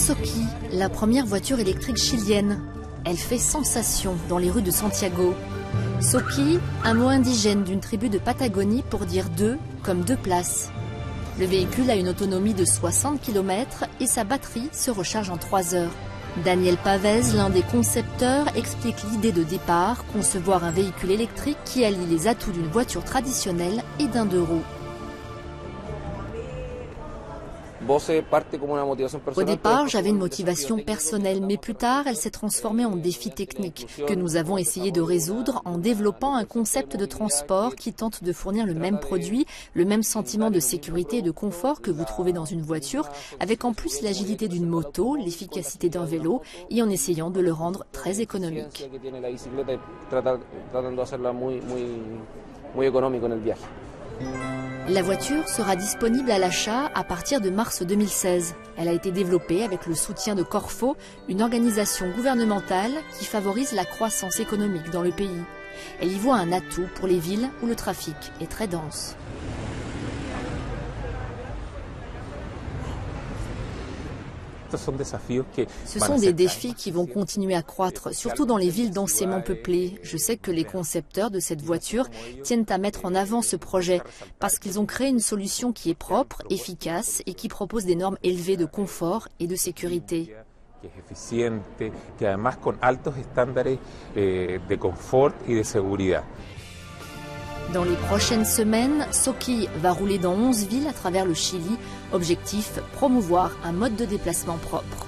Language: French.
Soki, la première voiture électrique chilienne. Elle fait sensation dans les rues de Santiago. Soki, un mot indigène d'une tribu de Patagonie pour dire deux, comme deux places. Le véhicule a une autonomie de 60 km et sa batterie se recharge en 3 heures. Daniel Pavez, l'un des concepteurs, explique l'idée de départ, concevoir un véhicule électrique qui allie les atouts d'une voiture traditionnelle et d'un deux roues. Au départ, j'avais une motivation personnelle, mais plus tard, elle s'est transformée en défi technique que nous avons essayé de résoudre en développant un concept de transport qui tente de fournir le même produit, le même sentiment de sécurité et de confort que vous trouvez dans une voiture, avec en plus l'agilité d'une moto, l'efficacité d'un vélo et en essayant de le rendre très économique. La voiture sera disponible à l'achat à partir de mars 2016. Elle a été développée avec le soutien de Corfo, une organisation gouvernementale qui favorise la croissance économique dans le pays. Elle y voit un atout pour les villes où le trafic est très dense. Ce sont des défis qui vont continuer à croître, surtout dans les villes densément peuplées. Je sais que les concepteurs de cette voiture tiennent à mettre en avant ce projet parce qu'ils ont créé une solution qui est propre, efficace et qui propose des normes élevées de confort et de sécurité. Dans les prochaines semaines, Soki va rouler dans 11 villes à travers le Chili. Objectif, promouvoir un mode de déplacement propre.